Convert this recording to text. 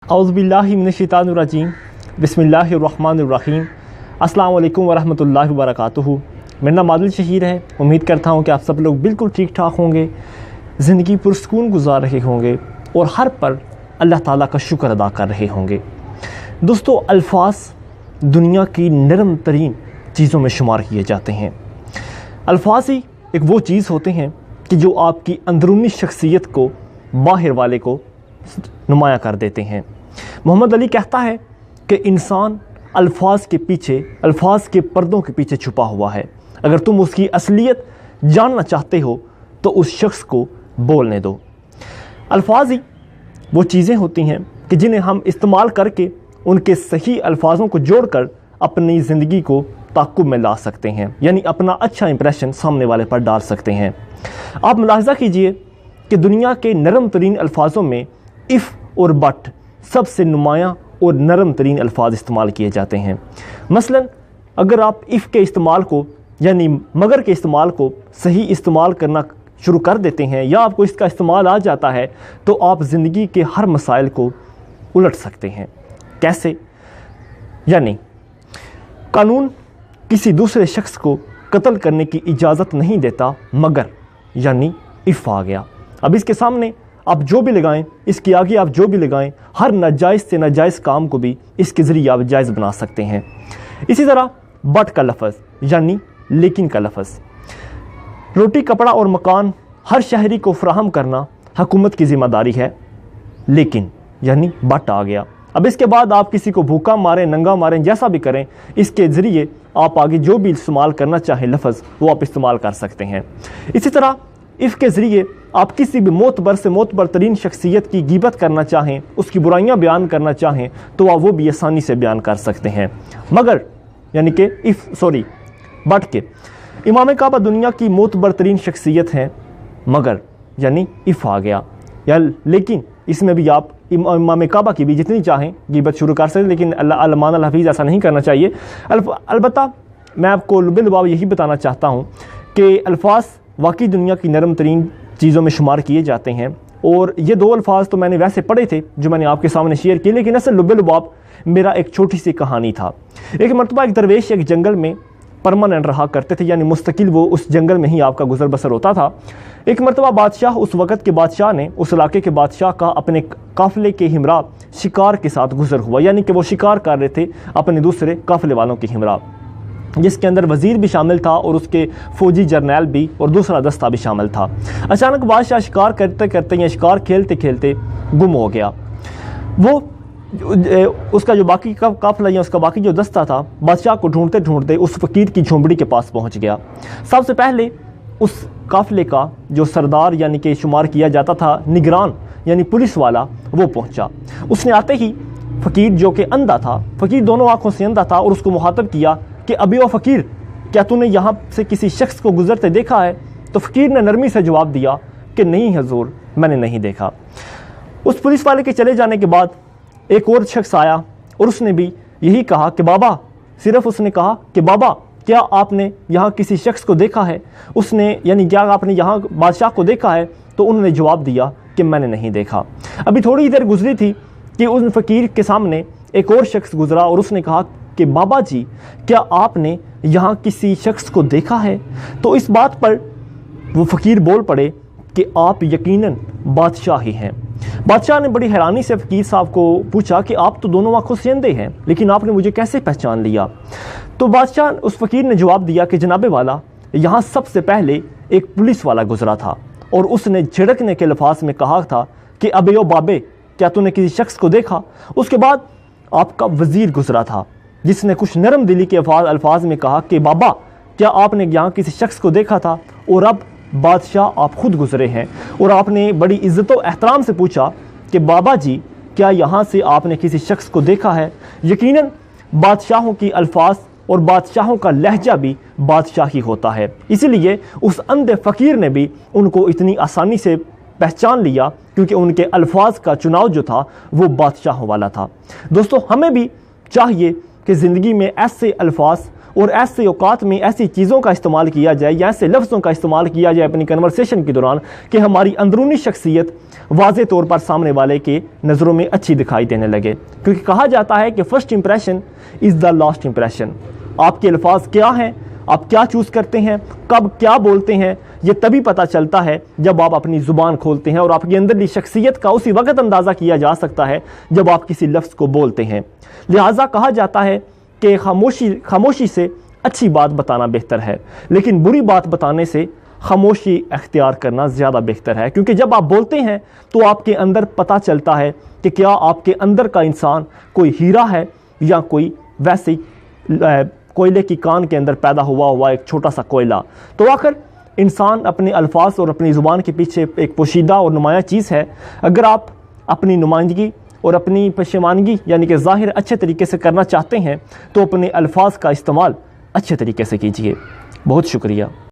औज़ुबिल्लाहि मिनश्शैतानिर्रजीम बिस्मिल्लाहिर्रहमानिर्रहीम अस्सलामु अलैकुम वरहमतुल्लाहि वबरकातुहू। मेरा नाम आदिल शहीर है। उम्मीद करता हूँ कि आप सब लोग बिल्कुल ठीक ठाक होंगे, ज़िंदगी पुरसकून गुजार रहे होंगे और हर पल अल्लाह ताला का शुक्र अदा कर रहे होंगे। दोस्तों, अल्फाज दुनिया की नरम तरीन चीज़ों में शुमार किए जाते हैं। अल्फाज ही एक वो चीज़ होते हैं कि जो आपकी अंदरूनी शख्सियत को बाहर वाले को नुमाया कर देते हैं। मोहम्मद अली कहता है कि इंसान अल्फाज के पीछे, अल्फाज के पर्दों के पीछे छुपा हुआ है। अगर तुम उसकी असलियत जानना चाहते हो तो उस शख्स को बोलने दो। अल्फाज ही वो चीज़ें होती हैं कि जिन्हें हम इस्तेमाल करके उनके सही अल्फाजों को जोड़कर अपनी ज़िंदगी को ताक़ुब में ला सकते हैं, यानी अपना अच्छा इंप्रेशन सामने वाले पर डाल सकते हैं। आप मुलाहिज़ा कीजिए कि दुनिया के नरम तरीन अल्फाजों में इफ़ और बट सबसे नुमायाँ और नरम तरीन अल्फाज इस्तेमाल किए जाते हैं। मसलन अगर आप इफ़ के इस्तेमाल को यानी मगर के इस्तेमाल को सही इस्तेमाल करना शुरू कर देते हैं या आपको इसका इस्तेमाल आ जाता है तो आप ज़िंदगी के हर मसाइल को उलट सकते हैं। कैसे? यानी कानून किसी दूसरे शख्स को कत्ल करने की इजाज़त नहीं देता, मगर यानी इफ़ आ गया। अब इसके सामने आप जो भी लगाएं, इसके आगे आप जो भी लगाएं, हर नाजायज़ से नाजायज़ काम को भी इसके ज़रिए आप जायज़ बना सकते हैं। इसी तरह बट का लफ्ज़ यानी लेकिन का लफ्ज़। रोटी, कपड़ा और मकान हर शहरी को फराहम करना हुकूमत की ज़िम्मेदारी है, लेकिन यानी बट आ गया। अब इसके बाद आप किसी को भूखा मारें, नंगा मारें, जैसा भी करें, इसके ज़रिए आप आगे जो भी इस्तेमाल करना चाहें लफ्ज़ वो आप इस्तेमाल कर सकते हैं। इसी तरह इफ़ के ज़रिए आप किसी भी मोतबर से मोतबर तरीन शख्सियत की गिबत करना चाहें, उसकी बुराइयां बयान करना चाहें तो आप वो भी आसानी से बयान कर सकते हैं। मगर यानी कि बट के इमाम काबा दुनिया की मोतबर तरीन शख्सियत हैं, मगर यानी इफ़ आ गया। या लेकिन इसमें भी आप इमाम काबा की भी जितनी चाहें गिबत शुरू कर सकते, लेकिन अल्लाह हफीज़ ऐसा नहीं करना चाहिए। अलबत्ता मैं आपको लुबे-लुबाब यही बताना चाहता हूँ कि अल्फाज वाकई दुनिया की नरम तरीन चीज़ों में शुमार किए जाते हैं। और ये दो अल्फाज तो मैंने वैसे पढ़े थे जो मैंने आपके सामने शेयर किए, लेकिन असल लुबे-लुबाब मेरा एक छोटी सी कहानी था। एक मरतबा एक दरवेश एक जंगल में परमानेंट रहा करते थे, यानी मुस्तकिल वो उस जंगल में ही आपका गुजर बसर होता था। एक मरतबा बादशाह, उस वक़्त के बादशाह ने, उस इलाके के बादशाह का अपने काफ़िले के हमरा शिकार के साथ गुजर हुआ, यानी कि वो शिकार कर रहे थे अपने दूसरे काफ़िले वालों के हमरा, जिसके अंदर वज़ीर भी शामिल था और उसके फ़ौजी जर्नैल भी और दूसरा दस्ता भी शामिल था। अचानक बादशाह शिकार करते करते या शिकार खेलते खेलते गुम हो गया। वो उसका जो बाकी काफ़िला या उसका बाकी जो दस्ता था, बादशाह को ढूंढते ढूंढते उस फ़कीर की झोंपड़ी के पास पहुंच गया। सबसे पहले उस काफ़िले का जो सरदार यानी कि शुमार किया जाता था, निगरान यानी पुलिस वाला, वो पहुंचा। उसने आते ही फ़कीर जो कि अंधा था, फ़कीर दोनों आँखों से अंधा था, और उसको मुखातब किया कि अभी ओ फ़कीर, क्या तूने यहाँ से किसी शख्स को गुजरते देखा है? तो फ़कीर ने नरमी से जवाब दिया कि नहीं हजूर, मैंने नहीं देखा। उस पुलिस वाले के चले जाने के बाद एक और शख्स आया और उसने भी यही कहा कि बाबा, सिर्फ उसने कहा कि बाबा, क्या आपने यहाँ किसी शख्स को देखा है? उसने यानी क्या आपने यहाँ बादशाह को देखा है? तो उन्होंने जवाब दिया कि मैंने नहीं देखा। अभी थोड़ी देर गुजरी थी कि उस फ़कीर के सामने एक और शख्स गुजरा और उसने कहा कि बाबा जी, क्या आपने यहाँ किसी शख्स को देखा है? तो इस बात पर वो फ़कीर बोल पड़े कि आप यकीनन बादशाह ही हैं। बादशाह ने बड़ी हैरानी से फ़कीर साहब को पूछा कि आप तो दोनों आँखों से अंधे हैं, लेकिन आपने मुझे कैसे पहचान लिया? तो बादशाह, उस फ़कीर ने जवाब दिया कि जनाबे वाला, यहाँ सबसे पहले एक पुलिस वाला गुजरा था और उसने झिड़कने के लफाज में कहा था कि अबे ओ बाबे, क्या तूने किसी शख्स को देखा? उसके बाद आपका वज़ीर गुजरा था जिसने कुछ नरम दिली के अल्फाज में कहा कि बाबा, क्या आपने यहाँ किसी शख्स को देखा था? और अब बादशाह, आप खुद गुजरे हैं और आपने बड़ी इज़्ज़त व एहतराम से पूछा कि बाबा जी, क्या यहाँ से आपने किसी शख्स को देखा है? यकीनन बादशाहों की अल्फाज और बादशाहों का लहजा भी बादशाही होता है, इसीलिए उस अंधे फ़कीर ने भी उनको इतनी आसानी से पहचान लिया क्योंकि उनके अल्फाज का चुनाव जो था वो बादशाहों वाला था। दोस्तों, हमें भी चाहिए कि ज़िंदगी में ऐसे अल्फाज اور ایسے اوقات میں ایسی چیزوں کا استعمال کیا جائے یا ایسے لفظوں کا استعمال کیا جائے اپنی کنورسیشن کے دوران کہ ہماری اندرونی شخصیت واضح طور پر سامنے والے کے نظروں میں اچھی دکھائی دینے لگے، کیونکہ کہا جاتا ہے کہ first impression is the last impression. آپ کے الفاظ کیا ہیں، آپ کیا چوز کرتے ہیں، کب کیا بولتے ہیں، یہ تبھی پتہ چلتا ہے جب آپ اپنی زبان کھولتے ہیں، اور آپ کی اندرلی شخصیت کا اسی وقت اندازہ کیا جا سکتا ہے جب آپ کسی لفظ کو بولتے ہیں۔ لہٰذا کہا جاتا ہے کہ خاموشی سے اچھی بات بتانا بہتر ہے، لیکن بری بات بتانے سے خاموشی اختیار کرنا زیادہ بہتر ہے، کیونکہ جب آپ بولتے ہیں تو آپ کے اندر پتہ چلتا ہے کہ کیا آپ کے اندر کا انسان کوئی ہیرا ہے یا کوئی ویسے کوئلے کی کان کے اندر پیدا ہوا ایک چھوٹا سا کوئلہ۔ تو آخر انسان اپنے الفاظ اور اپنی زبان کے پیچھے ایک پوشیدہ اور نمایاں چیز ہے۔ اگر آپ اپنی نمائندگی اور اپنی پشیمانگی یعنی کہ ظاہر اچھے طریقے سے کرنا چاہتے ہیں تو اپنے الفاظ کا استعمال اچھے طریقے سے کیجیے۔ بہت شکریہ۔